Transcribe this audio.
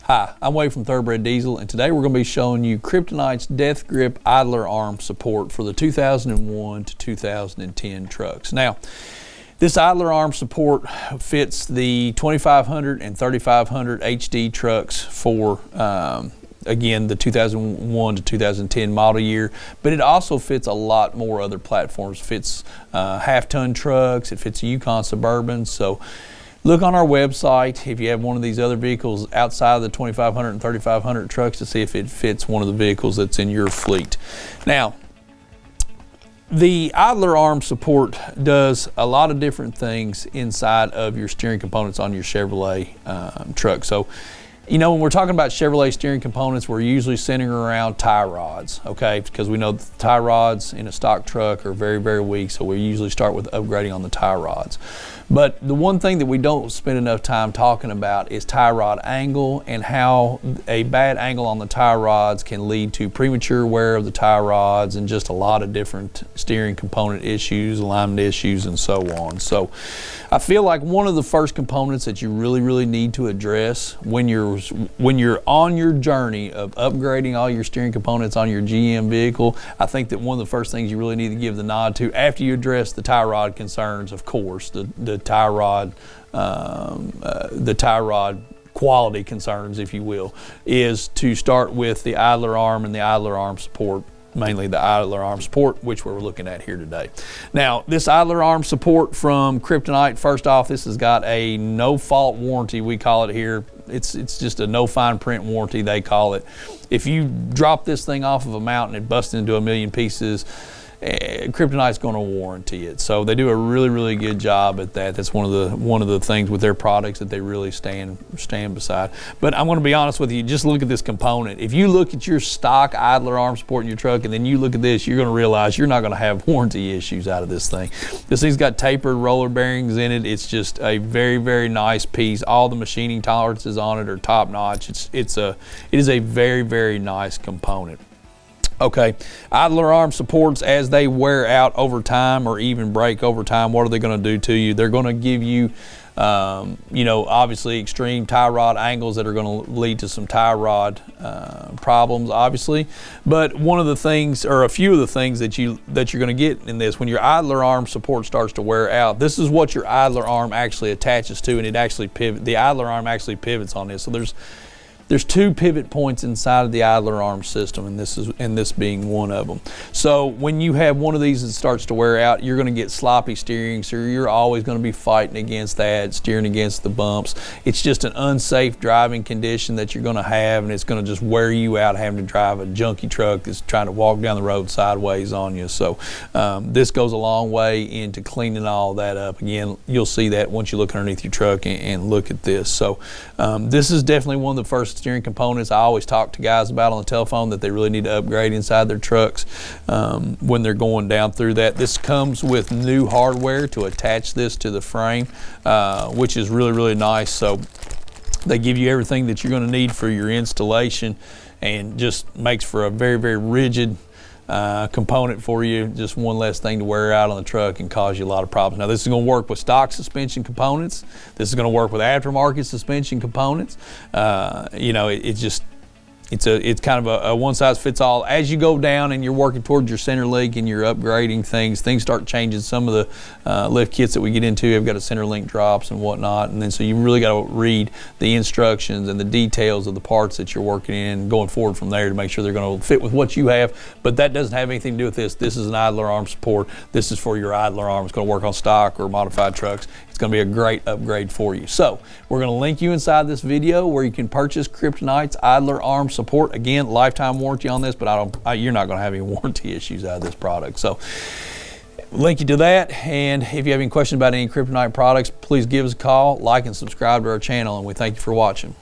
Hi, I'm Wade from Thoroughbred Diesel, and today we're going to be showing you Kryptonite's Death Grip idler arm support for the 2001 to 2010 trucks. Now, this idler arm support fits the 2500 and 3500 HD trucks for again, the 2001 to 2010 model year, but it also fits a lot more other platforms. It fits half-ton trucks, it fits Yukon Suburbans. So look on our website if you have one of these other vehicles outside of the 2500 and 3500 trucks to see if it fits one of the vehicles that's in your fleet. Now, the idler arm support does a lot of different things inside of your steering components on your Chevrolet truck. So, you know, when we're talking about Chevrolet steering components, we're usually centering around tie rods, okay? Because we know the tie rods in a stock truck are very, very weak, so we usually start with upgrading on the tie rods. But the one thing that we don't spend enough time talking about is tie rod angle and how a bad angle on the tie rods can lead to premature wear of the tie rods and just a lot of different steering component issues, alignment issues, and so on. So I feel like one of the first components that you really need to address when you're on your journey of upgrading all your steering components on your GM vehicle, I think that one of the first things you really need to give the nod to after you address the tie rod concerns, of course, the tie rod quality concerns, if you will, is to start with the idler arm and the idler arm support, mainly the idler arm support, which we're looking at here today. Now, this idler arm support from Kryptonite, first off, this has got a no-fault warranty, we call it here. It's just a no fine print warranty, they call it. If you drop this thing off of a mountain and bust into a million pieces, Kryptonite's going to warranty it. So they do a really good job at that. That's one of the things with their products that they really stand beside. But I'm going to be honest with you, just look at this component. If you look at your stock idler arm support in your truck and then you look at this, you're going to realize you're not going to have warranty issues out of this thing. This thing's got tapered roller bearings in it. It's just a very nice piece. All the machining tolerances on it are top notch. It is a very nice component. Okay, idler arm supports, as they wear out over time or even break over time, what are they going to do to you? They're going to give you, you know, obviously extreme tie rod angles that are going to lead to some tie rod problems, obviously. But one of the things, or a few of the things that you're going to get in this, when your idler arm support starts to wear out, this is what your idler arm actually attaches to, and it actually the idler arm actually pivots on this. So there's two pivot points inside of the idler arm system, and this being one of them. So when you have one of these that starts to wear out, you're going to get sloppy steering, so you're always going to be fighting against that, steering against the bumps. It's just an unsafe driving condition that you're going to have, and it's going to just wear you out having to drive a junky truck that's trying to walk down the road sideways on you. So this goes a long way into cleaning all that up. Again, you'll see that once you look underneath your truck and look at this. So this is definitely one of the first steering components I always talk to guys about on the telephone that they really need to upgrade inside their trucks when they're going down through that. This comes with new hardware to attach this to the frame, which is really nice. So they give you everything that you're going to need for your installation, and just makes for a very rigid component for you. Just one less thing to wear out on the truck and cause you a lot of problems. Now, this is going to work with stock suspension components. This is going to work with aftermarket suspension components. You know, it's kind of a one size fits all. As you go down and you're working towards your center link and you're upgrading things start changing. Some of the lift kits that we get into have got a center link drops and whatnot, and then so you really got to read the instructions and the details of the parts that you're working in going forward from there to make sure they're going to fit with what you have. But that doesn't have anything to do with this. This is an idler arm support. This is for your idler arm. It's going to work on stock or modified trucks. It's going to be a great upgrade for you. So we're going to link you inside this video where you can purchase Kryptonite's idler arm support. Again, lifetime warranty on this, but you're not going to have any warranty issues out of this product. So link you to that, and if you have any questions about any Kryptonite products, please give us a call, like and subscribe to our channel, and we thank you for watching.